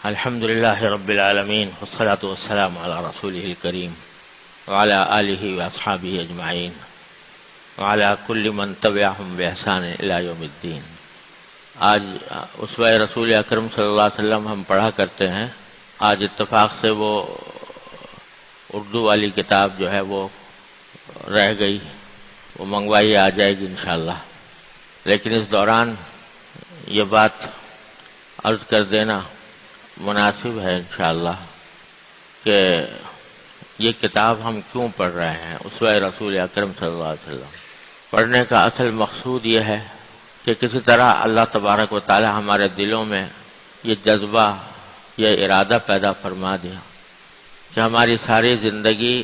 الحمد لله رب العالمين والصلاة والسلام على رسوله الكريم وعلى آله وأصحابه أجمعين وعلى كل من تبعهم بإحسان إلى يوم الدين۔ آج اسوہ رسول اکرم صلی اللہ علیہ وسلم ہم پڑھا کرتے ہیں۔ آج اتفاق سے وہ اردو والی کتاب جو ہے وہ رہ گئی، وہ منگوائی آ جائے گی انشاءاللہ، لیکن اس دوران یہ بات عرض کر دینا مناسب ہے انشاءاللہ کہ یہ کتاب ہم کیوں پڑھ رہے ہیں، اسوہ رسول اکرم صلی اللہ علیہ وسلم۔ پڑھنے کا اصل مقصود یہ ہے کہ کسی طرح اللہ تبارک و تعالی ہمارے دلوں میں یہ جذبہ، یہ ارادہ پیدا فرما دیا کہ ہماری ساری زندگی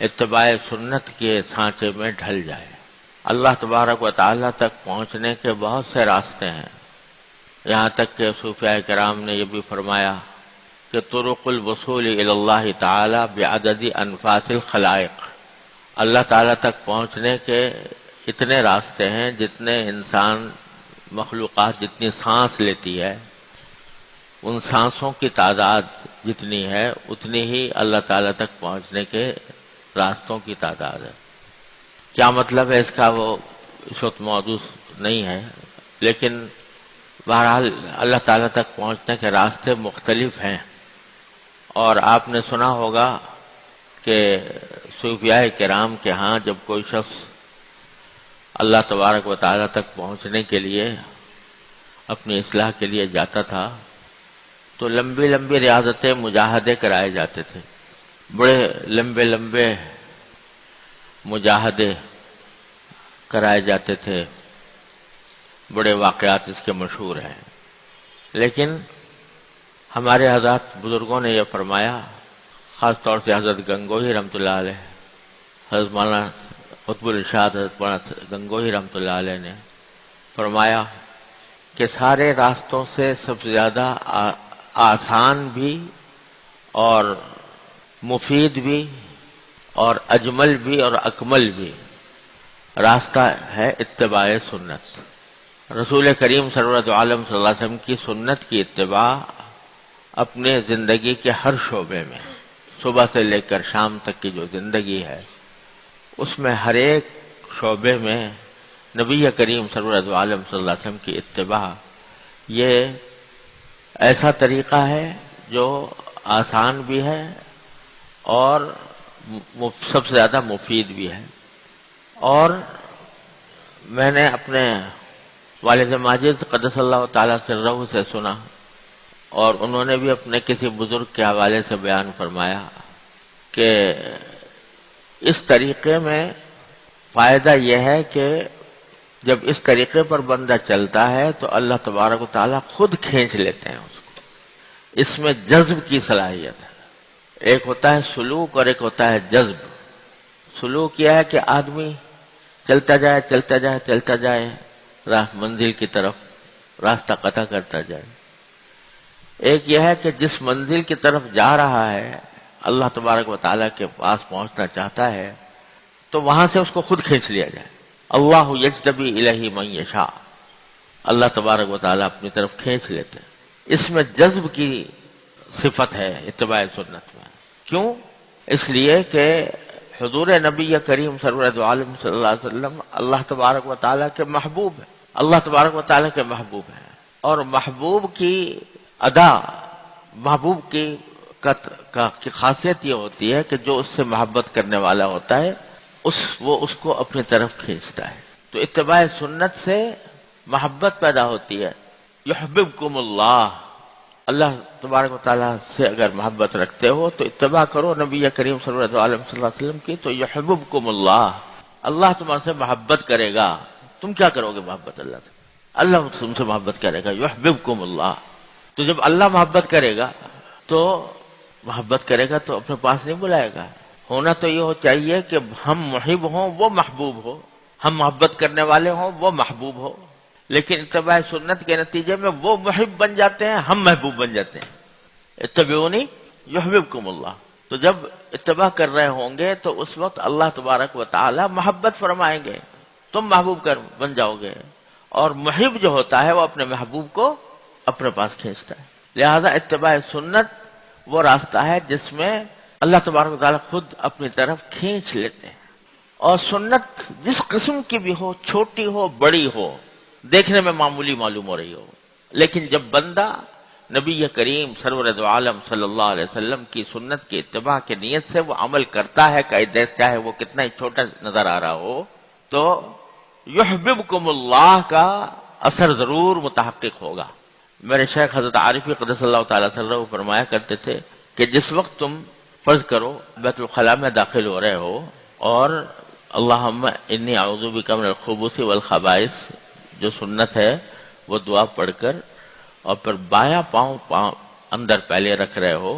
اتباع سنت کے سانچے میں ڈھل جائے۔ اللہ تبارک و تعالی تک پہنچنے کے بہت سے راستے ہیں، یہاں تک کہ صوفیاء کرام نے یہ بھی فرمایا کہ طرق الوصول الی اللہ تعالی بعدد انفاس الخلائق، اللہ تعالی تک پہنچنے کے اتنے راستے ہیں جتنے انسان مخلوقات جتنی سانس لیتی ہے، ان سانسوں کی تعداد جتنی ہے اتنی ہی اللہ تعالی تک پہنچنے کے راستوں کی تعداد ہے۔ کیا مطلب ہے اس کا وہ اس وقت موضوع نہیں ہے، لیکن بہرحال اللہ تعالیٰ تک پہنچنے کے راستے مختلف ہیں، اور آپ نے سنا ہوگا کہ صوفیاء کرام کے ہاں جب کوئی شخص اللہ تبارک و تعالیٰ تک پہنچنے کے لیے اپنی اصلاح کے لیے جاتا تھا تو لمبی لمبی ریاضتیں مجاہدے کرائے جاتے تھے، بڑے لمبے لمبے مجاہدے کرائے جاتے تھے، بڑے واقعات اس کے مشہور ہیں۔ لیکن ہمارے حضرات بزرگوں نے یہ فرمایا، خاص طور سے حضرت گنگوہی رحمۃ اللہ علیہ، حضرت مولانا قطب الارشاد حضرت مولانا گنگوہی رحمۃ اللہ علیہ نے فرمایا کہ سارے راستوں سے سب سے زیادہ آسان بھی اور مفید بھی اور اجمل بھی اور اکمل بھی راستہ ہے اتباع سنت۔ رسول کریم سرورت عالم صلی اللہ علیہ وسلم کی سنت کی اتباع اپنے زندگی کے ہر شعبے میں، صبح سے لے کر شام تک کی جو زندگی ہے اس میں ہر ایک شعبے میں نبی کریم سرورت عالم صلی اللہ علیہ وسلم کی اتباع یہ ایسا طریقہ ہے جو آسان بھی ہے اور سب سے زیادہ مفید بھی ہے۔ اور میں نے اپنے والد ماجد قدس اللہ تعالیٰ سرہ سے سنا، اور انہوں نے بھی اپنے کسی بزرگ کے حوالے سے بیان فرمایا کہ اس طریقے میں فائدہ یہ ہے کہ جب اس طریقے پر بندہ چلتا ہے تو اللہ تبارک و تعالیٰ خود کھینچ لیتے ہیں اس کو۔ اس میں جذب کی صلاحیت ہے، ایک ہوتا ہے سلوک اور ایک ہوتا ہے جذب۔ سلوک یہ ہے کہ آدمی چلتا جائے چلتا جائے چلتا جائے راہ منزل کی طرف راستہ قطع کرتا جائے۔ ایک یہ ہے کہ جس منزل کی طرف جا رہا ہے اللہ تبارک و تعالیٰ کے پاس پہنچنا چاہتا ہے تو وہاں سے اس کو خود کھینچ لیا جائے۔ اللہ یجتبی الیہ من یشاء، اللہ تبارک و تعالیٰ اپنی طرف کھینچ لیتے ہیں۔ اس میں جذب کی صفت ہے اتباع سنت میں۔ کیوں؟ اس لیے کہ حضور نبی کریم سرورت عالم صلی اللہ علیہ وسلم اللہ تبارک و تعالیٰ کے محبوب ہیں، اللہ تبارک و تعالیٰ کے محبوب ہیں، اور محبوب کی ادا، محبوب کی خاصیت یہ ہوتی ہے کہ جو اس سے محبت کرنے والا ہوتا ہے وہ اس کو اپنی طرف کھینچتا ہے۔ تو اتباع سنت سے محبت پیدا ہوتی ہے۔ یحببکم اللہ، اللہ تبارک و تعالیٰ سے اگر محبت رکھتے ہو تو اتباع کرو نبی کریم صلی اللہ علیہ وسلم کی، تو یحببکم اللہ، اللہ تمہارے سے محبت کرے گا۔ تم کیا کرو گے محبت اللہ سے؟ اللہ تم سے محبت کرے گا، یحببکم اللہ۔ تو جب اللہ محبت کرے گا تو اپنے پاس نہیں بلائے گا۔ ہونا تو یہ چاہیے کہ ہم محب ہوں وہ محبوب ہو، ہم محبت کرنے والے ہوں وہ محبوب ہو، لیکن اتباع سنت کے نتیجے میں وہ محب بن جاتے ہیں، ہم محبوب بن جاتے ہیں۔ اتبعونی یحببکم اللہ۔ تو جب اتباع کر رہے ہوں گے تو اس وقت اللہ تبارک و تعالی محبت فرمائیں گے، تم محبوب بن جاؤ گے، اور محب جو ہوتا ہے وہ اپنے محبوب کو اپنے پاس کھینچتا ہے۔ لہذا اتباع سنت وہ راستہ ہے جس میں اللہ تبارک و تعالیٰ خود اپنی طرف کھینچ لیتے ہیں، اور سنت جس قسم کی بھی ہو، چھوٹی ہو بڑی ہو، دیکھنے میں معمولی معلوم ہو رہی ہو، لیکن جب بندہ نبی کریم سرور دو عالم صلی اللہ علیہ وسلم کی سنت کی اتباع کی نیت سے وہ عمل کرتا ہے، چاہے وہ کتنا ہی چھوٹا نظر آ رہا ہو، تو یحببکم اللہ کا اثر ضرور متحقق ہوگا۔ میرے شیخ حضرت عارفی قدس اللہ تعالی سرہ فرمایا کرتے تھے کہ جس وقت تم فرض کرو بیت الخلاء میں داخل ہو رہے ہو اور اللہم انی اعوذ بک من الخبث والخبائث جو سنت ہے وہ دعا پڑھ کر اور پھر بایاں پاؤں اندر پہلے رکھ رہے ہو،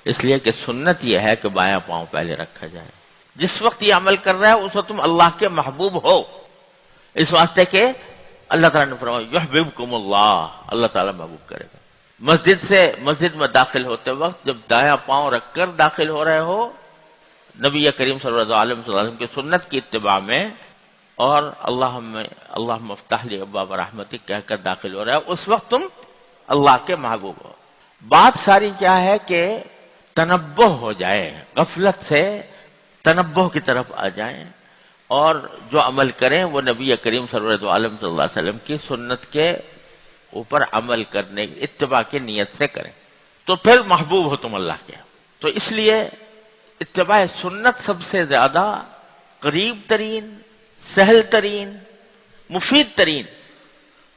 اس لیے کہ سنت یہ ہے کہ بایاں پاؤں پہلے رکھا جائے۔ جس وقت یہ عمل کر رہا ہے اس وقت تم اللہ کے محبوب ہو، اس واسطے کہ اللہ تعالیٰ نے فرمایا یحببکم اللہ تعالیٰ محبوب کرے گا۔ مسجد میں داخل ہوتے وقت جب دایاں پاؤں رکھ کر داخل ہو رہے ہو نبی کریم صلی اللہ علیہ وسلم کی سنت کی اتباع میں، اور اللہم افتح لی ابواب رحمتک کہہ کر داخل ہو رہا ہے، اس وقت تم اللہ کے محبوب ہو۔ بات ساری کیا ہے کہ تنبہ ہو جائے، غفلت سے تنبہ کی طرف آ جائیں، اور جو عمل کریں وہ نبی کریم صلی اللہ علیہ وسلم کی سنت کے اوپر عمل کرنے اتباع کی نیت سے کریں، تو پھر محبوب ہو تم اللہ کے۔ تو اس لیے اتباع سنت سب سے زیادہ قریب ترین، سہل ترین، مفید ترین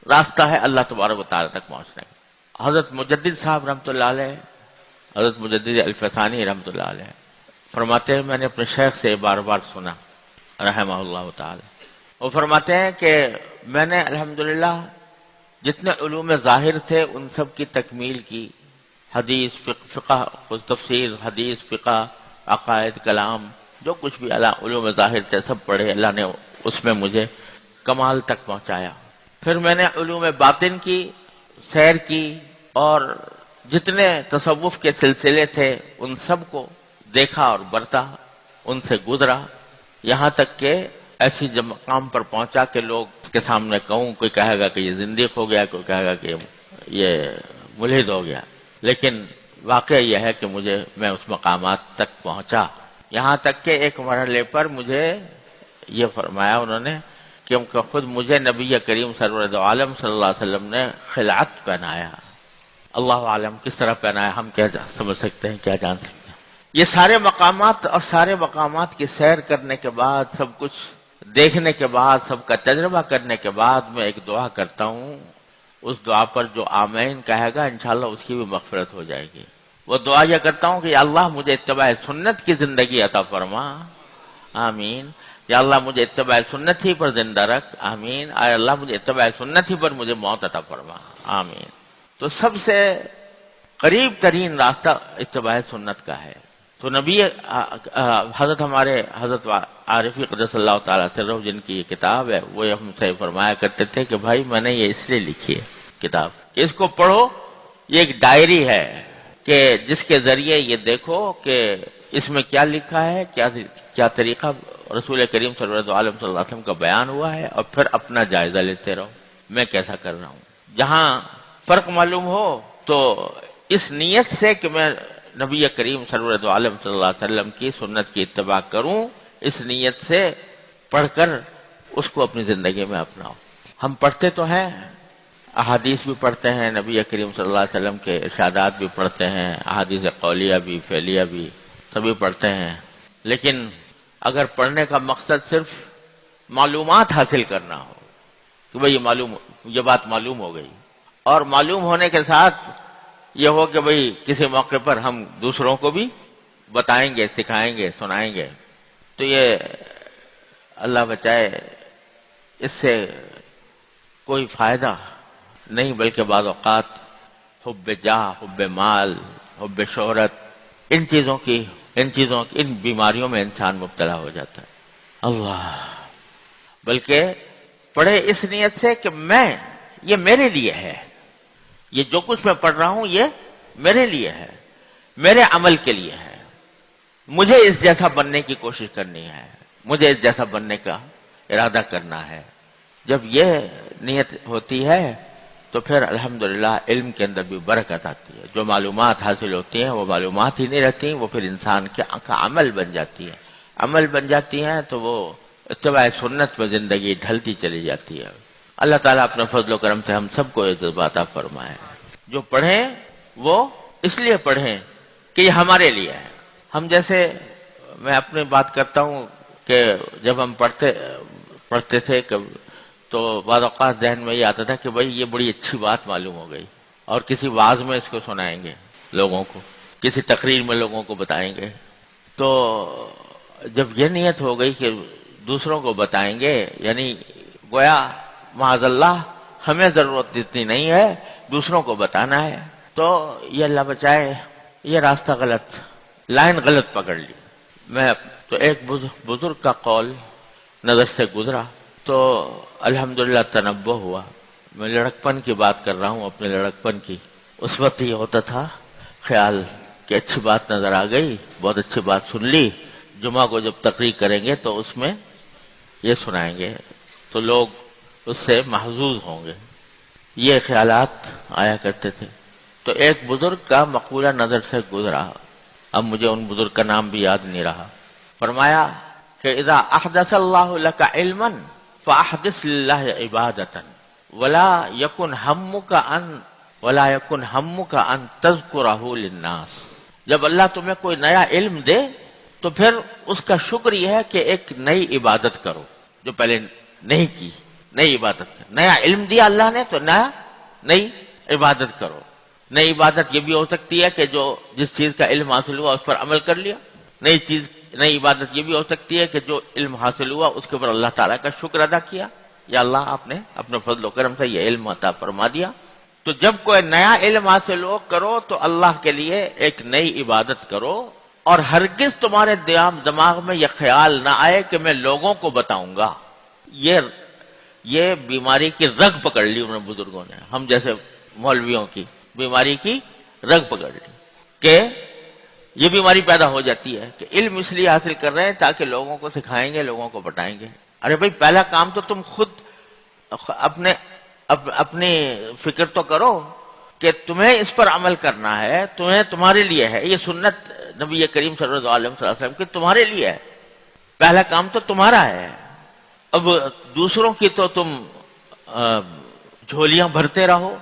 راستہ ہے اللہ تبارک و تعالیٰ تک پہنچنے کا۔ حضرت مجدد صاحب رحمۃ اللہ علیہ، حضرت مجدد الفسانی رحمۃ اللہ علیہ فرماتے ہیں، میں نے اپنے شیخ سے بار بار سنا رحمہ اللہ تعالی، وہ فرماتے ہیں کہ میں نے الحمدللہ جتنے علوم ظاہر تھے ان سب کی تکمیل کی، حدیث، فقہ، تفسیر، حدیث، فقہ، عقائد، کلام، جو کچھ بھی علوم ظاہر تھے سب پڑھے، اللہ نے اس میں مجھے کمال تک پہنچایا۔ پھر میں نے علوم باطن کی سیر کی، اور جتنے تصوف کے سلسلے تھے ان سب کو دیکھا اور برتا، ان سے گزرا، یہاں تک کہ ایسی جب مقام پر پہنچا کہ لوگ کے سامنے کہوں، کوئی کہے گا کہ یہ زندیق ہو گیا، کوئی کہے گا کہ یہ ملحد ہو گیا، لیکن واقعہ یہ ہے کہ میں اس مقامات تک پہنچا، یہاں تک کہ ایک مرحلے پر مجھے یہ فرمایا انہوں نے کہ خود مجھے نبی کریم سرور دو عالم صلی اللہ علیہ وسلم نے خلعت پہنایا۔ اللہ عالم کس طرح پہنایا ہم کیا سمجھ سکتے ہیں، کیا جان سکتے ہیں۔ یہ سارے مقامات اور سارے مقامات کی سیر کرنے کے بعد، سب کچھ دیکھنے کے بعد، سب کا تجربہ کرنے کے بعد میں ایک دعا کرتا ہوں، اس دعا پر جو آمین کہے گا انشاءاللہ اس کی بھی مغفرت ہو جائے گی۔ وہ دعا یہ کرتا ہوں کہ یا اللہ مجھے اتباع سنت کی زندگی عطا فرما، آمین۔ یا اللہ مجھے اتباع سنت ہی پر زندہ رکھ، آمین۔ اے اللہ مجھے اتباع سنت ہی پر مجھے موت عطا فرما، آمین۔ تو سب سے قریب ترین راستہ اتباع سنت کا ہے۔ تو نبی حضرت ہمارے حضرت عارفی قدس اللہ تعالیٰ سرہ جن کی یہ کتاب ہے، وہ ہم سے فرمایا کرتے تھے کہ بھائی میں نے یہ اس لیے لکھی ہے کتاب کہ اس کو پڑھو، یہ ایک ڈائری ہے کہ جس کے ذریعے یہ دیکھو کہ اس میں کیا لکھا ہے، کیا طریقہ رسول کریم صلی اللہ علیہ وسلم کا بیان ہوا ہے، اور پھر اپنا جائزہ لیتے رہو میں کیسا کر رہا ہوں۔ جہاں فرق معلوم ہو تو اس نیت سے کہ میں نبی کریم صلی اللہ علیہ وسلم کی سنت کی اتباع کروں، اس نیت سے پڑھ کر اس کو اپنی زندگی میں اپناؤ۔ ہم پڑھتے تو ہیں، احادیث بھی پڑھتے ہیں، نبی کریم صلی اللہ علیہ وسلم کے ارشادات بھی پڑھتے ہیں، احادیث قولیہ بھی فعلیہ بھی سبھی پڑھتے ہیں، لیکن اگر پڑھنے کا مقصد صرف معلومات حاصل کرنا ہو کہ بھئی یہ بات معلوم ہو گئی، اور معلوم ہونے کے ساتھ یہ ہو کہ بھئی کسی موقع پر ہم دوسروں کو بھی بتائیں گے، سکھائیں گے، سنائیں گے، تو یہ اللہ بچائے اس سے کوئی فائدہ نہیں، بلکہ بعض اوقات حب جاہ، حب مال، حب شہرت، ان بیماریوں میں انسان مبتلا ہو جاتا ہے۔ اللہ، بلکہ پڑھے اس نیت سے کہ یہ میرے لیے ہے، یہ جو کچھ میں پڑھ رہا ہوں یہ میرے لیے ہے، میرے عمل کے لیے ہے، مجھے اس جیسا بننے کی کوشش کرنی ہے، مجھے اس جیسا بننے کا ارادہ کرنا ہے۔ جب یہ نیت ہوتی ہے تو پھر الحمدللہ علم کے اندر بھی برکت آتی ہے. جو معلومات حاصل ہوتی ہیں وہ معلومات ہی نہیں رہتی، وہ پھر انسان کے عمل بن جاتی ہے. عمل بن جاتی ہیں تو وہ اتباع سنت میں زندگی ڈھلتی چلی جاتی ہے. اللہ تعالیٰ اپنے فضل و کرم سے ہم سب کو یہ جذبہ عطا فرمائے. جو پڑھیں وہ اس لیے پڑھیں کہ یہ ہمارے لیے ہے. ہم جیسے میں اپنی بات کرتا ہوں کہ جب ہم پڑھتے تھے تو بعض اوقات ذہن میں یہ آتا تھا کہ بھئی یہ بڑی اچھی بات معلوم ہو گئی، اور کسی واعظ میں اس کو سنائیں گے لوگوں کو، کسی تقریر میں لوگوں کو بتائیں گے. تو جب یہ نیت ہو گئی کہ دوسروں کو بتائیں گے، یعنی گویا معاذ اللہ ہمیں ضرورت اتنی نہیں ہے، دوسروں کو بتانا ہے، تو یہ اللہ بچائے یہ راستہ غلط، لائن غلط پکڑ لی. میں تو ایک بزرگ کا قول نظر سے گزرا تو الحمدللہ تنبہ ہوا. میں لڑکپن کی بات کر رہا ہوں، اپنے لڑکپن کی. اس وقت یہ ہوتا تھا خیال کہ اچھی بات نظر آ گئی، بہت اچھی بات سن لی، جمعہ کو جب تقریر کریں گے تو اس میں یہ سنائیں گے تو لوگ اس سے محظوظ ہوں گے. یہ خیالات آیا کرتے تھے. تو ایک بزرگ کا مقولہ نظر سے گزرا، اب مجھے ان بزرگ کا نام بھی یاد نہیں رہا. فرمایا کہ اذا احدث اللہ لک علما فاحدث للہ عبادۃ ولا یکن ہمک ان تذکرہ للناس. جب اللہ تمہیں کوئی نیا علم دے تو پھر اس کا شکر یہ ہے کہ ایک نئی عبادت کرو جو پہلے نہیں کی. نئی عبادت کرو. نیا علم دیا اللہ نے تو نئی عبادت کرو. نئی عبادت یہ بھی ہو سکتی ہے کہ جس چیز کا علم حاصل ہوا اس پر عمل کر لیا. نئی عبادت یہ بھی ہو سکتی ہے کہ جو علم حاصل ہوا اس کے اوپر اللہ تعالیٰ کا شکر ادا کیا، یا اللہ آپ نے اپنے فضل و کرم سے یہ علم عطا فرما دیا. تو جب کوئی نیا علم حاصل ہو کرو تو اللہ کے لیے ایک نئی عبادت کرو، اور ہرگز تمہارے دماغ میں یہ خیال نہ آئے کہ میں لوگوں کو بتاؤں گا. یہ بیماری کی رگ پکڑ لی انہوں نے بزرگوں نے، ہم جیسے مولویوں کی بیماری کی رگ پکڑ لی کہ یہ بیماری پیدا ہو جاتی ہے کہ علم اس لیے حاصل کر رہے ہیں تاکہ لوگوں کو سکھائیں گے، لوگوں کو بتائیں گے. ارے بھائی پہلا کام تو تم خود اپنی فکر تو کرو کہ تمہیں اس پر عمل کرنا ہے، تمہارے لیے ہے یہ سنت نبی کریم صلی اللہ علیہ وسلم کی، تمہارے لیے ہے. پہلا کام تو تمہارا ہے. اب دوسروں کی تو تم جھولیاں بھرتے رہو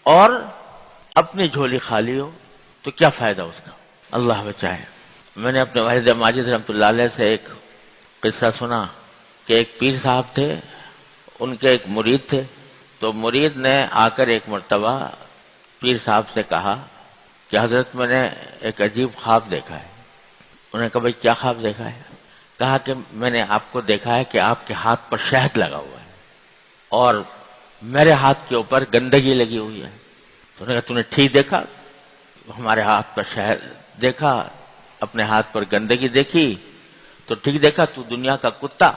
اور اپنی جھولی خالی ہو تو کیا فائدہ اس کا؟ اللہ بچائے. میں نے اپنے والد ماجد رحمۃ اللہ علیہ سے ایک قصہ سنا کہ ایک پیر صاحب تھے، ان کے ایک مرید تھے. تو مرید نے آ کر ایک مرتبہ پیر صاحب سے کہا کہ حضرت میں نے ایک عجیب خواب دیکھا ہے. انہوں نے کہا بھائی کیا خواب دیکھا ہے؟ کہا کہ میں نے آپ کو دیکھا ہے کہ آپ کے ہاتھ پر شہد لگا ہوا ہے اور میرے ہاتھ کے اوپر گندگی لگی ہوئی ہے. تو انہوں نے کہا تو نے ٹھیک دیکھا؟ ہمارے ہاتھ پر شہد دیکھا، اپنے ہاتھ پر گندگی دیکھی تو ٹھیک دیکھا. تو دنیا کا کتا،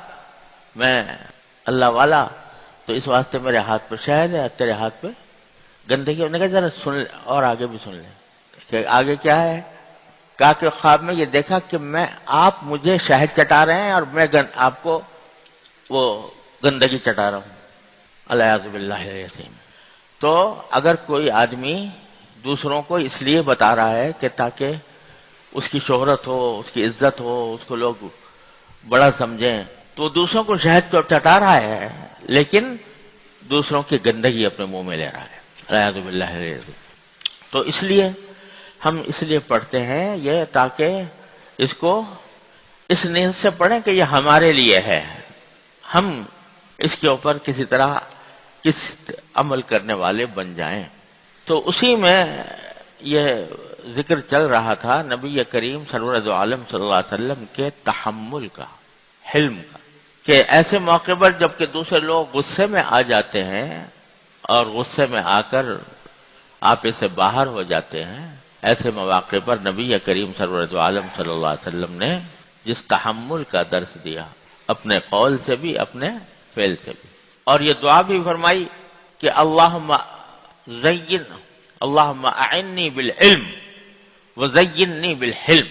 میں اللہ والا، تو اس واسطے میرے ہاتھ پر شہد ہے اور تیرے ہاتھ پہ گندگی. انہوں نے کہا ذرا سن لیں اور آگے بھی سن لیں کہ آگے کیا ہے. کہا کہ خواب میں یہ دیکھا کہ آپ مجھے شہد چٹا رہے ہیں اور میں آپ کو وہ گندگی چٹا رہا ہوں. الیاذ باللہ العظیم. تو اگر کوئی آدمی دوسروں کو اس لیے بتا رہا ہے کہ تاکہ اس کی شہرت ہو، اس کی عزت ہو، اس کو لوگ بڑا سمجھیں، تو دوسروں کو شہد تو چٹا رہا ہے لیکن دوسروں کی گندگی اپنے منہ میں لے رہا ہے. الیاذ باللہ العظیم. تو اس لیے ہم اس لیے پڑھتے ہیں یہ تاکہ اس کو اس نیت سے پڑھیں کہ یہ ہمارے لیے ہے، ہم اس کے اوپر کسی طرح عمل کرنے والے بن جائیں. تو اسی میں یہ ذکر چل رہا تھا نبی کریم سرور عالم صلی اللہ علیہ وسلم کے تحمل کا، حلم کا، کہ ایسے موقع پر جب کہ دوسرے لوگ غصے میں آ جاتے ہیں اور غصے میں آ کر آپے سے باہر ہو جاتے ہیں، ایسے مواقع پر نبی کریم سرور عالم صلی اللہ علیہ وسلم نے جس تحمل کا درس دیا، اپنے قول سے بھی اپنے فعل سے بھی، اور یہ دعا بھی فرمائی کہ اللہم اعنی بالعلم وزینی بالحلم.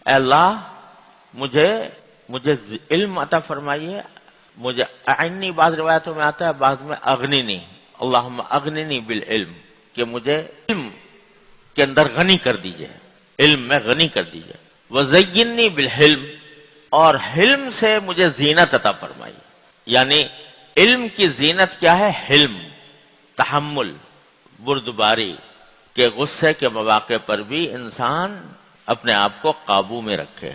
اے اللہ مجھے علم عطا فرمائیے، مجھے اعنی بعض روایتوں میں آتا ہے، بعض میں اغنینی، اللہم اغننی بالعلم، کہ مجھے علم کے اندر غنی کر دیجئے، علم میں غنی کر دیجئے، وزینی بالحلم، اور حلم سے مجھے زینت عطا فرمائی۔ یعنی علم کی زینت کیا ہے؟ حلم، تحمل، بردباری، کہ غصے کے مواقع پر بھی انسان اپنے آپ کو قابو میں رکھے۔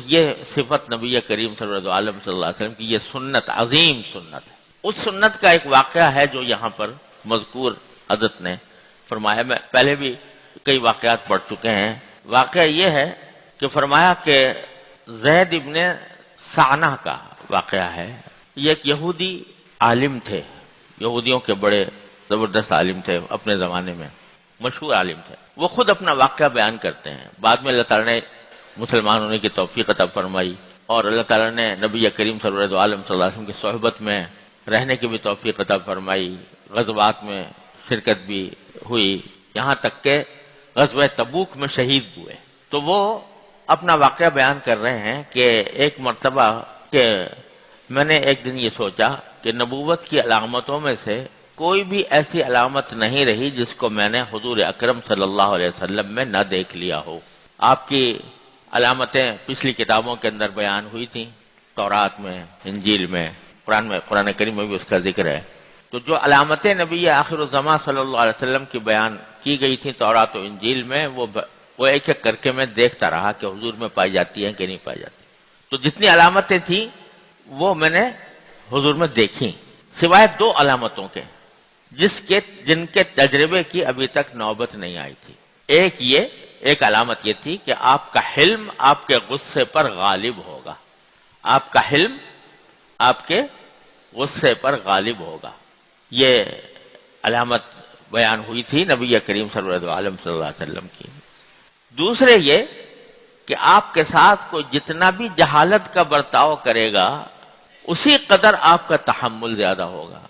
یہ صفت نبی کریم صلی اللہ علیہ وسلم کی یہ سنت، عظیم سنت ہے۔ اس سنت کا ایک واقعہ ہے جو یہاں پر مذکور حضرت نے فرمایا۔ میں پہلے بھی کئی واقعات پڑھ چکے ہیں۔ واقعہ یہ ہے کہ فرمایا کہ زید ابن سعنہ کا واقعہ ہے۔ یہ ایک یہودی عالم تھے، یہودیوں کے بڑے زبردست عالم تھے اپنے زمانے میں، مشہور عالم تھے۔ وہ خود اپنا واقعہ بیان کرتے ہیں۔ بعد میں اللہ تعالیٰ نے مسلمان ہونے کی توفیق عطا فرمائی، اور اللہ تعالیٰ نے نبی کریم صلی اللہ علیہ وسلم کی صحبت میں رہنے کی بھی توفیق عطا فرمائی، غزوات میں شرکت بھی ہوئی، یہاں تک کہ غزوہ تبوک میں شہید ہوئے۔ تو وہ اپنا واقعہ بیان کر رہے ہیں کہ ایک مرتبہ کہ میں نے ایک دن یہ سوچا کہ نبوت کی علامتوں میں سے کوئی بھی ایسی علامت نہیں رہی جس کو میں نے حضور اکرم صلی اللہ علیہ وسلم میں نہ دیکھ لیا ہو۔ آپ کی علامتیں پچھلی کتابوں کے اندر بیان ہوئی تھیں، تورات میں، انجیل میں، قرآن کریم میں بھی اس کا ذکر ہے۔ تو جو علامتیں نبی آخر الزمان صلی اللہ علیہ وسلم کی بیان کی گئی تھیں تورات و انجیل میں، وہ ایک ایک کر کے میں دیکھتا رہا کہ حضور میں پائی جاتی ہیں کہ نہیں پائی جاتی۔ تو جتنی علامتیں تھیں وہ میں نے حضور میں دیکھی، سوائے دو علامتوں کے جن کے تجربے کی ابھی تک نوبت نہیں آئی تھی۔ ایک علامت یہ تھی کہ آپ کا حلم آپ کے غصے پر غالب ہوگا، آپ کا حلم آپ کے غصے پر غالب ہوگا۔ یہ علامت بیان ہوئی تھی نبی کریم صلی اللہ علیہ وسلم کی۔ دوسرے یہ کہ آپ کے ساتھ کوئی جتنا بھی جہالت کا برتاؤ کرے گا اسی قدر آپ کا تحمل زیادہ ہوگا۔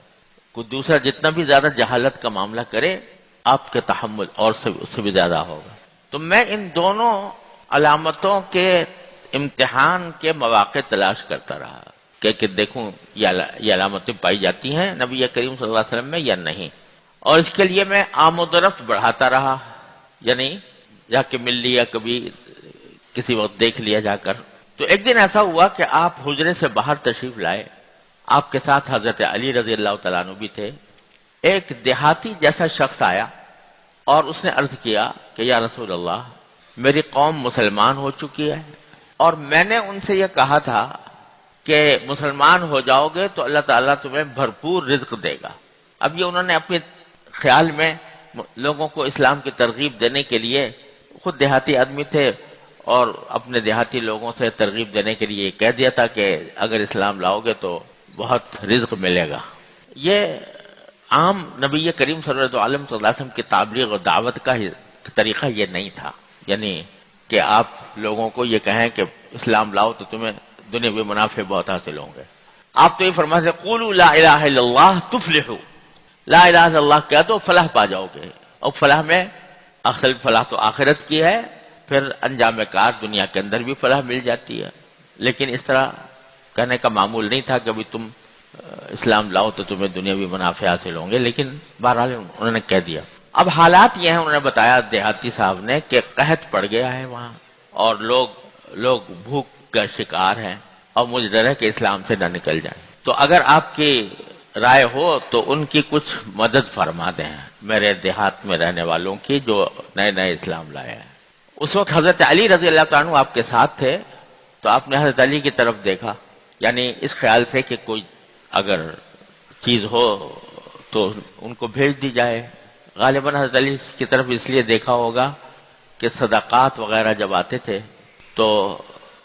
کوئی دوسرا جتنا بھی زیادہ جہالت کا معاملہ کرے آپ کا تحمل اور اس سے بھی زیادہ ہوگا۔ تو میں ان دونوں علامتوں کے امتحان کے مواقع تلاش کرتا رہا کہ دیکھوں یہ علامتیں پائی جاتی ہیں نبی کریم صلی اللہ علیہ وسلم میں یا نہیں، اور اس کے لیے میں آمد و رفت بڑھاتا رہا، یعنی جا کے مل لیا، کبھی کسی وقت دیکھ لیا جا کر۔ تو ایک دن ایسا ہوا کہ آپ حجرے سے باہر تشریف لائے، آپ کے ساتھ حضرت علی رضی اللہ تعالیٰ عنہ بھی تھے۔ ایک دیہاتی جیسا شخص آیا اور اس نے عرض کیا کہ یا رسول اللہ، میری قوم مسلمان ہو چکی ہے اور میں نے ان سے یہ کہا تھا کہ مسلمان ہو جاؤ گے تو اللہ تعالیٰ تمہیں بھرپور رزق دے گا۔ اب یہ انہوں نے اپنے خیال میں لوگوں کو اسلام کی ترغیب دینے کے لیے، خود دیہاتی آدمی تھے اور اپنے دیہاتی لوگوں سے ترغیب دینے کے لیے کہہ دیا تھا کہ اگر اسلام لاؤ گے تو بہت رزق ملے گا۔ یہ عام نبی کریم صلی اللہ علیہ وسلم کی تبلیغ اور دعوت کا طریقہ یہ نہیں تھا، یعنی کہ آپ لوگوں کو یہ کہیں کہ اسلام لاؤ تو تمہیں دنیاوی منافع بہت حاصل ہوں گے۔ آپ تو یہ فرماتے قولوا لا الہ الا اللہ تفلحوا، لا الہ الا اللہ کہہ دو فلاح پا جاؤ گے۔ اور فلاح میں اصل فلاح تو آخرت کی ہے، پھر انجام کار دنیا کے اندر بھی فلاح مل جاتی ہے۔ لیکن اس طرح کہنے کا معمول نہیں تھا کہ ابھی تم اسلام لاؤ تو تمہیں دنیاوی منافع حاصل ہوں گے، لیکن بہرحال انہوں نے کہہ دیا۔ اب حالات یہ ہیں، انہوں نے بتایا دیہاتی صاحب نے کہ قحط پڑ گیا ہے وہاں اور لوگ بھوک کا شکار ہیں اور مجھے ڈر ہے کہ اسلام سے نہ نکل جائیں، تو اگر آپ کی رائے ہو تو ان کی کچھ مدد فرما دیں میرے دیہات میں رہنے والوں کی جو نئے نئے اسلام لائے ہیں۔ اس وقت حضرت علی رضی اللہ تعالیٰ عنہ آپ کے ساتھ تھے، تو آپ نے حضرت علی کی طرف دیکھا، یعنی اس خیال سے کہ کوئی اگر چیز ہو تو ان کو بھیج دی جائے۔ غالباً حضرت علی کی طرف اس لیے دیکھا ہوگا کہ صدقات وغیرہ جب آتے تھے تو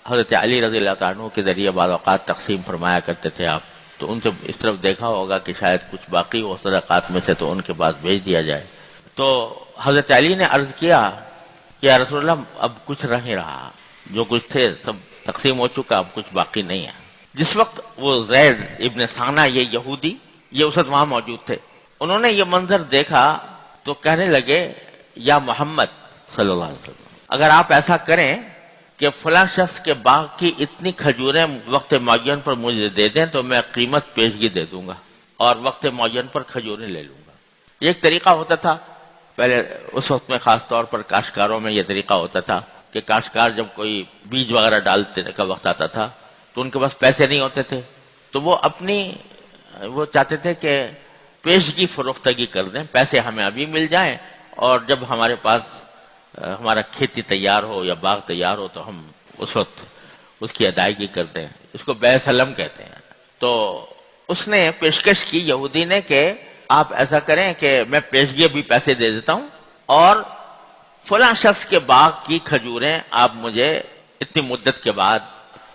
حضرت علی رضی اللہ تعالیٰ عنہ کے ذریعے بعض اوقات تقسیم فرمایا کرتے تھے آپ، تو ان سے اس طرف دیکھا ہوگا کہ شاید کچھ باقی ہو صدقات میں سے تو ان کے پاس بھیج دیا جائے۔ تو حضرت علی نے عرض کیا کہ یا رسول اللہ اب کچھ نہیں رہا، جو کچھ تھے سب تقسیم ہو چکا، اب کچھ باقی نہیں ہے۔ جس وقت وہ زید ابن سعنہ یہ یہودی یہ اس وقت وہاں موجود تھے، انہوں نے یہ منظر دیکھا تو کہنے لگے یا محمد صلی اللہ علیہ وسلم، اگر آپ ایسا کریں کہ فلاں شخص کے باغ کی اتنی کھجوریں وقت معین پر مجھے دے دیں تو میں قیمت پیشگی دے دوں گا اور وقت معین پر کھجوریں لے لوں گا۔ یہ ایک طریقہ ہوتا تھا پہلے، اس وقت میں خاص طور پر کاشتکاروں میں یہ طریقہ ہوتا تھا کہ کاشتکار جب کوئی بیج وغیرہ ڈالتے کا وقت آتا تھا تو ان کے پاس پیسے نہیں ہوتے تھے، تو وہ چاہتے تھے کہ پیشگی فروختگی کر دیں، پیسے ہمیں ابھی مل جائیں، اور جب ہمارے پاس ہمارا کھیتی تیار ہو یا باغ تیار ہو تو ہم اس وقت اس کی ادائیگی کر دیں۔ اس کو بیع سلم کہتے ہیں۔ تو اس نے پیشکش کی یہودی نے کہ آپ ایسا کریں کہ میں پیشگی بھی پیسے دے دیتا ہوں، اور فلاں شخص کے باغ کی کھجوریں آپ مجھے اتنی مدت کے بعد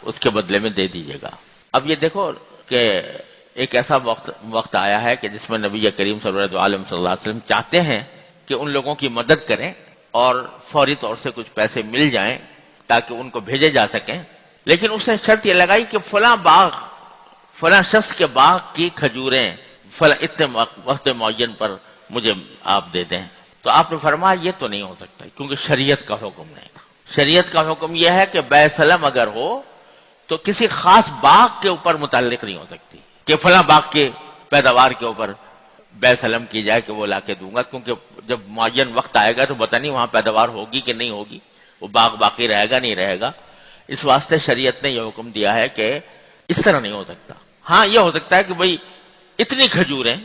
اس کے بدلے میں دے دیجیے گا۔ اب یہ دیکھو کہ ایک ایسا وقت آیا ہے کہ جس میں نبی کریم صلی اللہ علیہ وسلم چاہتے ہیں کہ ان لوگوں کی مدد کریں اور فوری طور سے کچھ پیسے مل جائیں تاکہ ان کو بھیجے جا سکیں، لیکن اس نے شرط یہ لگائی کہ فلاں شخص کے باغ کی کھجوریں اتنے وقت معین پر مجھے آپ دے دیں۔ تو آپ نے فرمایا یہ تو نہیں ہو سکتا، کیونکہ شریعت کا حکم نہیں تھا۔ شریعت کا حکم یہ ہے کہ بیع سلم اگر ہو تو کسی خاص باغ کے اوپر متعلق نہیں ہو سکتی کہ فلاں باغ کے پیداوار کے اوپر بیع سلم کی جائے کہ وہ لا کے دوں گا، کیونکہ جب معین وقت آئے گا تو پتہ نہیں وہاں پیداوار ہوگی کہ نہیں ہوگی، وہ باغ باقی رہے گا نہیں رہے گا۔ اس واسطے شریعت نے یہ حکم دیا ہے کہ اس طرح نہیں ہو سکتا۔ ہاں یہ ہو سکتا ہے کہ بھئی اتنی کھجوریں،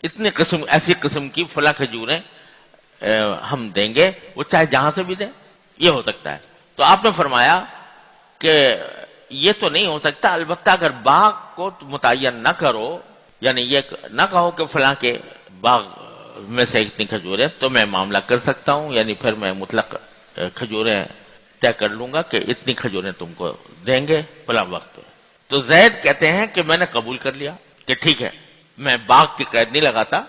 ایسی قسم کی فلاں کھجوریں ہم دیں گے، وہ چاہے جہاں سے بھی دیں، یہ ہو سکتا ہے۔ تو آپ نے فرمایا کہ یہ تو نہیں ہو سکتا، البتہ اگر باغ کو متعین نہ کرو، یعنی یہ نہ کہو کہ فلاں کے باغ میں سے اتنی کھجوریں، تو میں معاملہ کر سکتا ہوں، یعنی پھر میں مطلق کھجوریں طے کر لوں گا کہ اتنی کھجوریں تم کو دیں گے فلاں وقت پہ۔ تو زید کہتے ہیں کہ میں نے قبول کر لیا کہ ٹھیک ہے، میں باغ کی قید نہیں لگاتا،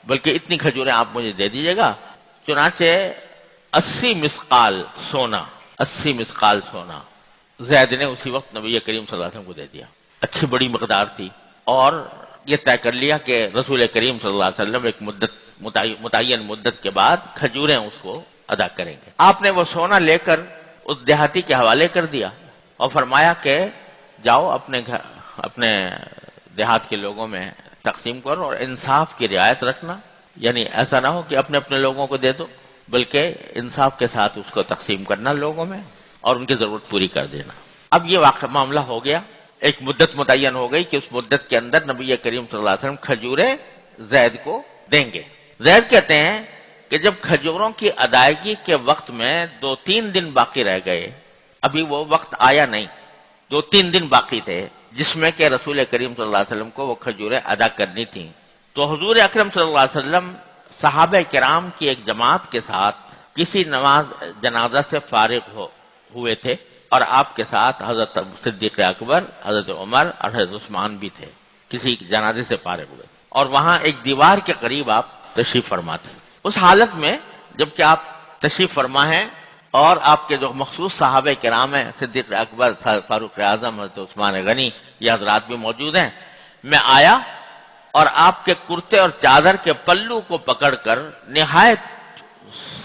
بلکہ اتنی کھجوریں آپ مجھے دے دیجیے گا۔ چنانچہ 80 مسقال سونا زید نے اسی وقت نبی کریم صلی اللہ علیہ وسلم کو دے دیا۔ اچھی بڑی مقدار تھی، اور یہ طے کر لیا کہ رسول کریم صلی اللہ علیہ وسلم ایک متعین مدت کے بعد کھجوریں اس کو ادا کریں گے۔ آپ نے وہ سونا لے کر اس دیہاتی کے حوالے کر دیا اور فرمایا کہ جاؤ اپنے دیہات کے لوگوں میں تقسیم کرو، اور انصاف کی رعایت رکھنا، یعنی ایسا نہ ہو کہ اپنے لوگوں کو دے دو، بلکہ انصاف کے ساتھ اس کو تقسیم کرنا لوگوں میں اور ان کی ضرورت پوری کر دینا۔ اب یہ معاملہ ہو گیا، ایک مدت متعین ہو گئی کہ اس مدت کے اندر نبی کریم صلی اللہ علیہ وسلم کھجوریں زید کو دیں گے۔ زید کہتے ہیں کہ جب کھجوروں کی ادائیگی کے وقت میں 2-3 دن باقی رہ گئے، ابھی وہ وقت آیا نہیں، 2-3 دن باقی تھے جس میں کہ رسول کریم صلی اللہ علیہ وسلم کو وہ کھجوریں ادا کرنی تھیں، تو حضور اکرم صلی اللہ علیہ وسلم صحابہ کرام کی ایک جماعت کے ساتھ کسی نماز جنازہ سے فارغ ہوئے تھے، اور آپ کے ساتھ حضرت صدیق اکبر، حضرت عمر اور حضرت عثمان بھی تھے، کسی جنازے سے فارغ ہوئے، اور وہاں ایک دیوار کے قریب آپ تشریف فرما تھے۔ اس حالت میں جبکہ آپ تشریف فرما ہیں اور آپ کے جو مخصوص صحابہ کرام ہیں، صدیق اکبر، فاروق اعظم، حضرت عثمان غنی، یہ حضرات بھی موجود ہیں، میں آیا اور آپ کے کرتے اور چادر کے پلو کو پکڑ کر نہایت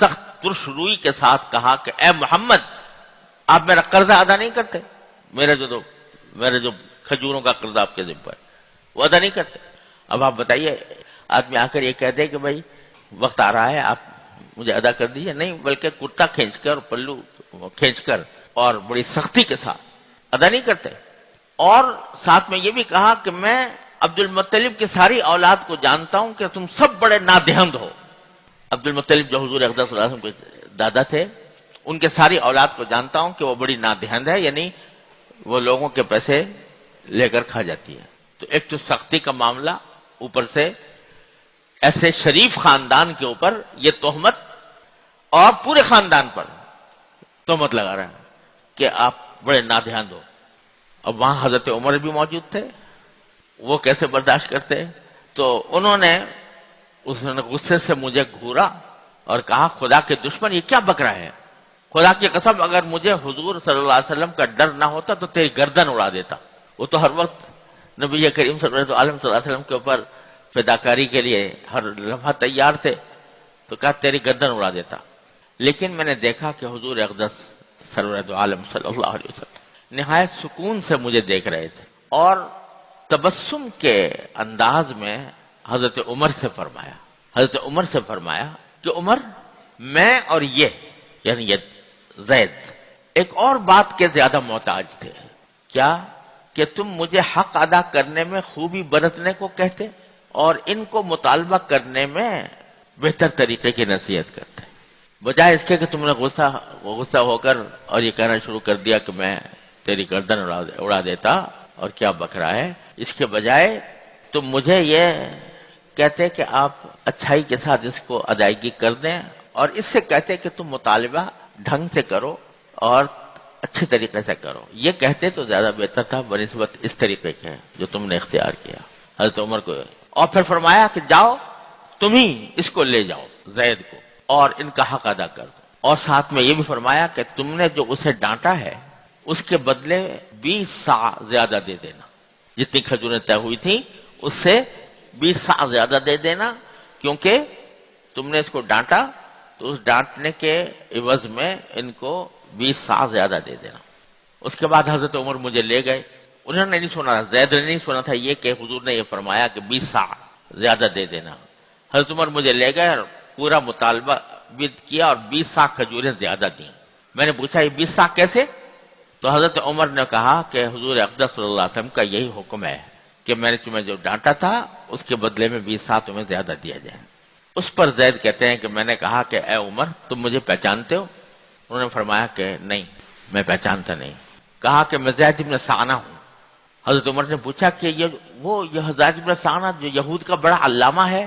سخت ترش روئی کے ساتھ کہا کہ اے محمد، آپ میرا قرضہ ادا نہیں کرتے، میرے جو کھجوروں کا قرضہ آپ کے ذمہ ہے وہ ادا نہیں کرتے۔ اب آپ بتائیے، آدمی آ کر یہ کہہ دے کہ بھائی وقت آ رہا ہے، آپ مجھے ادا کر دیجیے، نہیں، بلکہ کرتا کھینچ کر، پلو کھینچ کر اور بڑی سختی کے ساتھ ادا نہیں کرتے، اور ساتھ میں یہ بھی کہا کہ میں عبد المطلب کی ساری اولاد کو جانتا ہوں کہ تم سب بڑے نادہند ہو۔ عبد المطلب جو حضور اقدس صلی اللہ علیہ وسلم کے دادا تھے، ان کے ساری اولاد کو جانتا ہوں کہ وہ بڑی نادہند ہے، یعنی وہ لوگوں کے پیسے لے کر کھا جاتی ہے۔ تو ایک تو سختی کا معاملہ، اوپر سے ایسے شریف خاندان کے اوپر یہ تہمت، اور پورے خاندان پر تہمت لگا رہا ہے کہ آپ بڑے نادہند ہو۔ اب وہاں حضرت عمر بھی موجود تھے، وہ کیسے برداشت کرتے؟ تو انہوں نے غصے سے مجھے گھورا اور کہا خدا کے دشمن، یہ کیا بک رہا ہے؟ خدا کی قسم اگر مجھے حضور صلی اللہ علیہ وسلم کا ڈر نہ ہوتا تو تیری گردن اڑا دیتا۔ وہ تو ہر وقت نبی کریم صلی اللہ علیہ وسلم کے اوپر فداکاری کے لیے ہر لمحہ تیار تھے، تو کہا تیری گردن اڑا دیتا۔ لیکن میں نے دیکھا کہ حضور اقدس سرورت عالم صلی اللہ علیہ وسلم نہایت سکون سے مجھے دیکھ رہے تھے، اور تبسم کے انداز میں حضرت عمر سے فرمایا حضرت عمر سے فرمایا کہ عمر، میں اور یہ یعنی یہ زید ایک اور بات کے زیادہ محتاج تھے. کیا؟ کہ تم مجھے حق ادا کرنے میں خوبی برتنے کو کہتے اور ان کو مطالبہ کرنے میں بہتر طریقے کی نصیحت کرتے، بجائے اس کے کہ تم نے غصہ ہو کر اور یہ کہنا شروع کر دیا کہ میں تیری گردن اڑا دیتا اور کیا بک رہا ہے. اس کے بجائے تم مجھے یہ کہتے کہ آپ اچھائی کے ساتھ اس کو ادائیگی کر دیں، اور اس سے کہتے کہ تم مطالبہ ڈھنگ سے کرو اور اچھے طریقے سے کرو. یہ کہتے تو زیادہ بہتر تھا بنسبت اس طریقے کے جو تم نے اختیار کیا حضرت عمر کو. اور پھر فرمایا کہ جاؤ تم ہی اس کو لے جاؤ زید کو اور ان کا حق ادا کر دو. اور ساتھ میں یہ بھی فرمایا کہ تم نے جو اسے ڈانٹا ہے اس کے بدلے 20 صاع زیادہ دے دینا. جتنی کھجوریں طے ہوئی تھیں اس سے 20 صاع زیادہ دے دینا، کیونکہ تم نے اس کو ڈانٹا تو اس ڈانٹنے کے عوض میں ان کو 20 صاع زیادہ دے دینا. اس کے بعد حضرت عمر مجھے لے گئے. انہوں نے نہیں سنا، زید نے نہیں سنا تھا یہ کہ حضور نے یہ فرمایا کہ 20 صاع زیادہ دے دینا. حضرت عمر مجھے لے گئے اور پورا مطالبہ بھی کیا اور 20 صاع کھجوریں زیادہ دیں. میں نے پوچھا یہ 20 صاع کیسے؟ تو حضرت عمر نے کہا کہ حضور اقدس صلی اللہ علیہ وسلم کا یہی حکم ہے کہ میں نے تمہیں جو ڈانٹا تھا اس کے بدلے میں 20 صاع تمہیں زیادہ دیا جائے. اس پر زید کہتے ہیں کہ میں نے کہا کہ اے عمر تم مجھے پہچانتے ہو؟ انہوں نے فرمایا کہ نہیں میں پہچانتا نہیں. کہا کہ میں زید بن ثانہ ہوں. حضرت عمر نے پوچھا کہ یہ زید بن ثانہ جو یہود کا بڑا علامہ ہے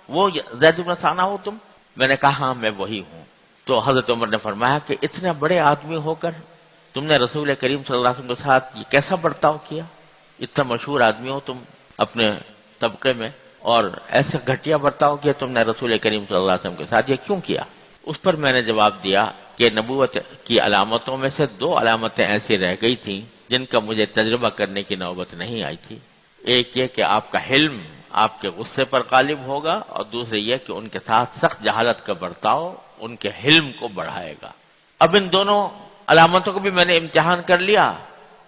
وہ زید بن ثانہ ہو تم؟ میں نے کہا ہاں میں وہی ہوں. تو حضرت عمر نے فرمایا کہ اتنے بڑے آدمی ہو کر تم نے رسول کریم صلی اللہ علیہ وسلم کے ساتھ یہ کیسا برتاؤ کیا؟ اتنا مشہور آدمی ہو تم اپنے طبقے میں اور ایسا گھٹیا برتاؤ کیا تم نے رسول کریم صلی اللہ علیہ وسلم کے ساتھ، یہ کیوں کیا؟ اس پر میں نے جواب دیا کہ نبوت کی علامتوں میں سے 2 علامتیں ایسی رہ گئی تھیں جن کا مجھے تجربہ کرنے کی نوبت نہیں آئی تھی. ایک یہ کہ آپ کا حلم آپ کے غصے پر غالب ہوگا، اور دوسرے یہ کہ ان کے ساتھ سخت جہالت کا برتاؤ ان کے حلم کو بڑھائے گا. اب ان دونوں علامتوں کو بھی میں نے امتحان کر لیا.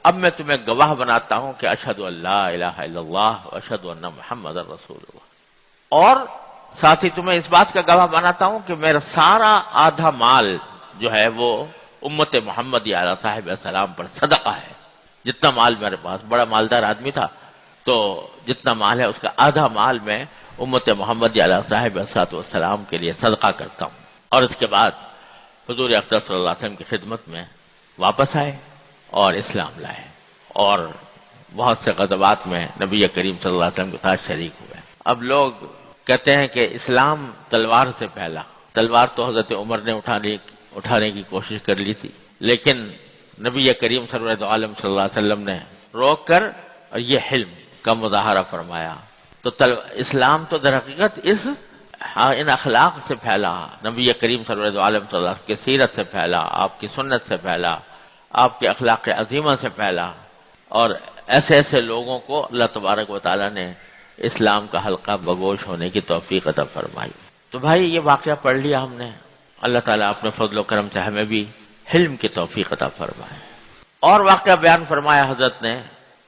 اب میں تمہیں گواہ بناتا ہوں کہ اشہد ان لا الہ الا اللہ و اشہد ان محمد رسول اللہ، اور ساتھ ہی تمہیں اس بات کا گواہ بناتا ہوں کہ میرا سارا آدھا مال جو ہے وہ امت محمدی علیہ صاحب السلام پر صدقہ ہے. جتنا مال میرے پاس، بڑا مالدار آدمی تھا، تو جتنا مال ہے اس کا آدھا مال میں امت محمدی علیہ صاحب السلام کے لیے صدقہ کرتا ہوں. اور اس کے بعد حضور اقدس صلی اللہ علیہ وسلم کی خدمت میں واپس آئے اور اسلام لائے، اور بہت سے غزوات میں نبی کریم صلی اللہ علیہ وسلم کے ساتھ شریک ہوئے. اب لوگ کہتے ہیں کہ اسلام تلوار سے پھیلا. تلوار تو حضرت عمر نے اٹھانے کی کوشش کر لی تھی، لیکن نبی کریم سرور عالم صلی اللہ علیہ وسلم نے روک کر اور یہ حلم کا مظاہرہ فرمایا. تو اسلام تو در حقیقت ان اخلاق سے پھیلا، نبی کریم سرور عالم صلی اللہ علیہ وسلم کی سیرت سے پھیلا، آپ کی سنت سے پھیلا، آپ کے اخلاق عظیمہ سے پھیلا، اور ایسے ایسے لوگوں کو اللہ تبارک و تعالیٰ نے اسلام کا حلقہ بگوش ہونے کی توفیق عطا فرمائی. تو بھائی یہ واقعہ پڑھ لیا ہم نے. اللہ تعالیٰ اپنے فضل و کرم سے ہمیں بھی حلم کی توفیق عطا فرمائے. اور واقعہ بیان فرمایا حضرت نے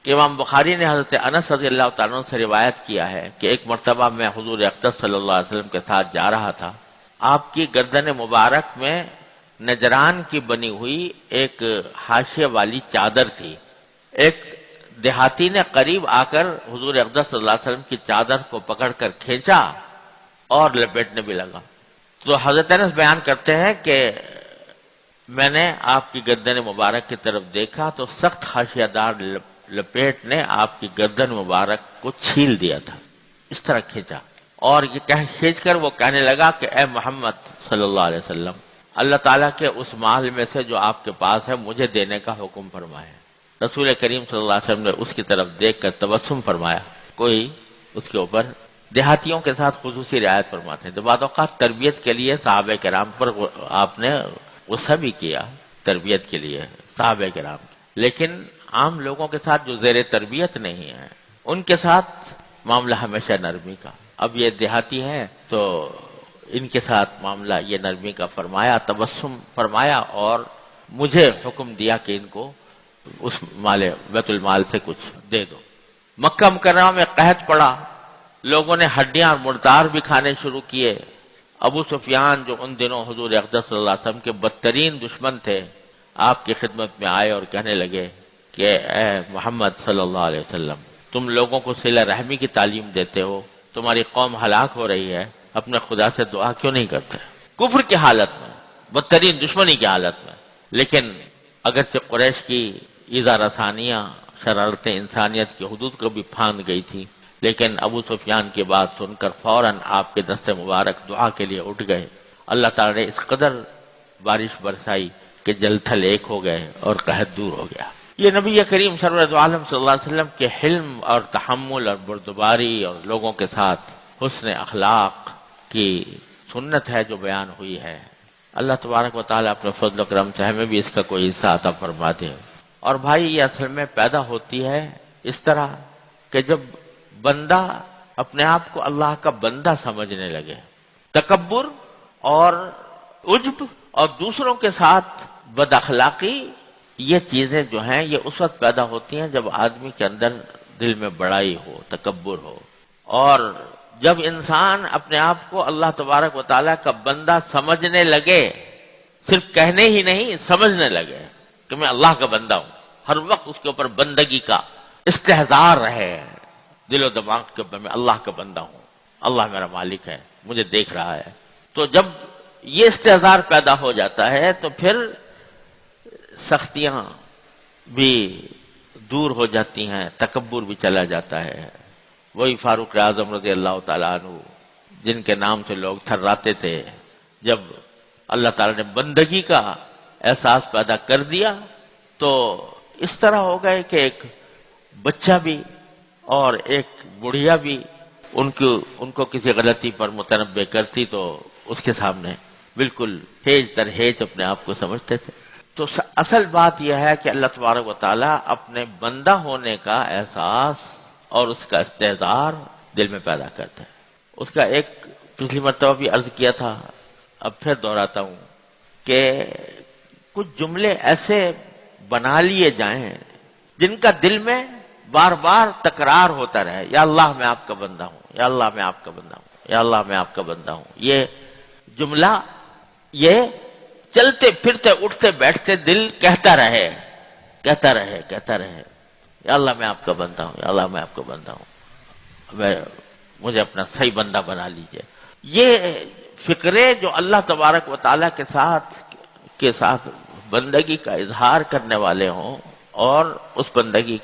کہ امام بخاری نے حضرت انس رضی اللہ تعالیٰ عنہ سے روایت کیا ہے کہ ایک مرتبہ میں حضور اقدس صلی اللہ علیہ وسلم کے ساتھ جا رہا تھا. آپ کی گردن مبارک میں نجران کی بنی ہوئی ایک حاشیے والی چادر تھی. ایک دیہاتی نے قریب آ کر حضور اقدس صلی اللہ علیہ وسلم کی چادر کو پکڑ کر کھینچا اور لپیٹنے بھی لگا. تو حضرت انس بیان کرتے ہیں کہ میں نے آپ کی گردن مبارک کی طرف دیکھا تو سخت حاشیہ دار لپیٹ نے آپ کی گردن مبارک کو چھیل دیا تھا. اس طرح کھینچا اور یہ کھینچ کر وہ کہنے لگا کہ اے محمد صلی اللہ علیہ وسلم، اللہ تعالیٰ کے اس مال میں سے جو آپ کے پاس ہے مجھے دینے کا حکم فرمائے. رسول کریم صلی اللہ علیہ وسلم نے اس کی طرف دیکھ کر تبسم فرمایا. کوئی اس کے اوپر دیہاتیوں کے ساتھ خصوصی رعایت فرماتے ہیں. تو بعض اوقات تربیت کے لیے صحابہ کرام پر آپ نے غصہ بھی کیا، تربیت کے لیے صحابہ کرام، لیکن عام لوگوں کے ساتھ جو زیر تربیت نہیں ہے ان کے ساتھ معاملہ ہمیشہ نرمی کا. اب یہ دیہاتی ہیں تو ان کے ساتھ معاملہ یہ نرمی کا فرمایا، تبسم فرمایا اور مجھے حکم دیا کہ ان کو اس بیت المال سے کچھ دے دو. مکہ مکرمہ میں قحط پڑا لوگوں نے ہڈیاں اور مردار بھی کھانے شروع کیے۔ ابو سفیان جو ان دنوں حضور اقدس صلی اللہ علیہ وسلم کے بدترین دشمن تھے، آپ کی خدمت میں آئے اور کہنے لگے کہ اے محمد صلی اللہ علیہ وسلم، تم لوگوں کو صلہ رحمی کی تعلیم دیتے ہو، تمہاری قوم ہلاک ہو رہی ہے، اپنے خدا سے دعا کیوں نہیں کرتے؟ کفر کی حالت میں، بدترین دشمنی کی حالت میں۔ لیکن اگرچہ قریش کی ایذا رسانیاں، شرارتیں انسانیت کی حدود کو بھی پھاند گئی تھی، لیکن ابو سفیان کی بات سن کر فوراً آپ کے دست مبارک دعا کے لیے اٹھ گئے۔ اللہ تعالی نے اس قدر بارش برسائی کہ جل تھل ایک ہو گئے اور قحط دور ہو گیا۔ یہ نبی کریم سرور عالم صلی اللہ علیہ وسلم کے حلم اور تحمل اور بردباری اور لوگوں کے ساتھ حسن اخلاق کی سنت ہے جو بیان ہوئی ہے۔ اللہ تبارک و تعالیٰ اپنے فضل و کرم سے ہمیں بھی اس کا کوئی حصہ عطا فرما دے۔ اور بھائی یہ اصل میں پیدا ہوتی ہے اس طرح کہ جب بندہ اپنے آپ کو اللہ کا بندہ سمجھنے لگے، تکبر اور عجب اور دوسروں کے ساتھ بد اخلاقی، یہ چیزیں جو ہیں یہ اس وقت پیدا ہوتی ہیں جب آدمی کے اندر دل میں بڑائی ہو، تکبر ہو، اور جب انسان اپنے آپ کو اللہ تبارک و تعالیٰ کا بندہ سمجھنے لگے، صرف کہنے ہی نہیں سمجھنے لگے کہ میں اللہ کا بندہ ہوں، ہر وقت اس کے اوپر بندگی کا استحضار رہے دل و دماغ کے اوپر، میں اللہ کا بندہ ہوں، اللہ میرا مالک ہے، مجھے دیکھ رہا ہے۔ تو جب یہ استحضار پیدا ہو جاتا ہے تو پھر سختیاں بھی دور ہو جاتی ہیں، تکبر بھی چلا جاتا ہے۔ وہی فاروق اعظم رضی اللہ تعالیٰ عنہ جن کے نام سے لوگ تھراتے تھے، جب اللہ تعالیٰ نے بندگی کا احساس پیدا کر دیا تو اس طرح ہو گئے کہ ایک بچہ بھی اور ایک بڑھیا بھی ان کو کسی غلطی پر متنبع کرتی تو اس کے سامنے بالکل ہیج در ہیج اپنے آپ کو سمجھتے تھے۔ تو اصل بات یہ ہے کہ اللہ تبارک و تعالیٰ اپنے بندہ ہونے کا احساس اور اس کا استحضار دل میں پیدا کرتا ہے۔ اس کا ایک پچھلی مرتبہ بھی عرض کیا تھا، اب پھر دہراتا ہوں کہ کچھ جملے ایسے بنا لیے جائیں جن کا دل میں بار بار تکرار ہوتا رہے، یا اللہ میں آپ کا بندہ ہوں، یا اللہ میں آپ کا بندہ ہوں، یا اللہ میں آپ کا بندہ ہوں۔ یہ جملہ یہ چلتے پھرتے اٹھتے بیٹھتے دل کہتا رہے یا اللہ میں آپ کا بندہ ہوں، یا اللہ میں آپ کا بندہ ہوں، مجھے اپنا صحیح بندہ بنا لیجئے۔ یہ فکرے جو اللہ تبارک و تعالیٰ کے ساتھ بندگی کا اظہار کرنے والے ہوں اور اس بندگی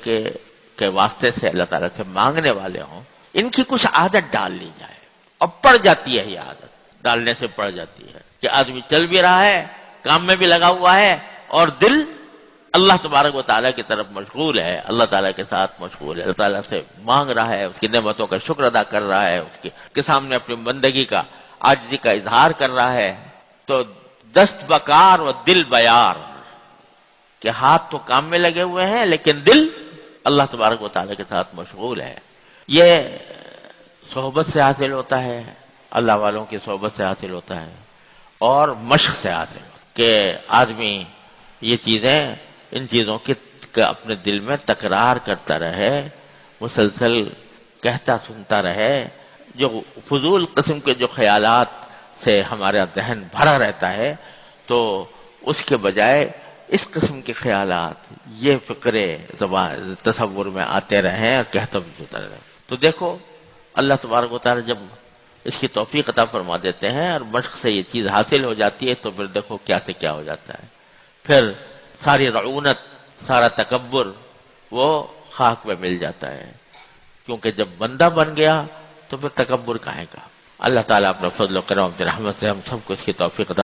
کے واسطے سے اللہ تعالیٰ سے مانگنے والے ہوں، ان کی کچھ عادت ڈال لی جائے۔ اب پڑ جاتی ہے، یہ عادت ڈالنے سے پڑ جاتی ہے کہ آدمی چل بھی رہا ہے، کام میں بھی لگا ہوا ہے، اور دل اللہ تبارک و تعالیٰ کی طرف مشغول ہے، اللہ تعالیٰ کے ساتھ مشغول ہے، اللہ تعالیٰ سے مانگ رہا ہے، اس کی نعمتوں کا شکر ادا کر رہا ہے، اس کے سامنے اپنی بندگی کا عاجزی کا اظہار کر رہا ہے۔ تو دست بکار و دل بیار، کہ ہاتھ تو کام میں لگے ہوئے ہیں لیکن دل اللہ تبارک و تعالیٰ کے ساتھ مشغول ہے۔ یہ صحبت سے حاصل ہوتا ہے، اللہ والوں کی صحبت سے حاصل ہوتا ہے، اور مشق سے حاصل ہوتا ہے کہ آدمی یہ چیزیں، ان چیزوں کی اپنے دل میں تکرار کرتا رہے، مسلسل کہتا سنتا رہے۔ جو فضول قسم کے جو خیالات سے ہمارا ذہن بھرا رہتا ہے، تو اس کے بجائے اس قسم کے خیالات، یہ فکرے تصور میں آتے رہیں اور کہتا بھی سنتا رہے۔ تو دیکھو اللہ تبارک و تعالیٰ جب اس کی توفیق عطا فرما دیتے ہیں اور مشق سے یہ چیز حاصل ہو جاتی ہے، تو پھر دیکھو کیا سے کیا ہو جاتا ہے، پھر ساری رعونت، سارا تکبر وہ خاک میں مل جاتا ہے، کیونکہ جب بندہ بن گیا تو پھر تکبر کہاں کا۔ اللہ تعالیٰ اپنا فضل و کرم، اپنی رحمت سے ہم سب کو اس کی توفیق عطا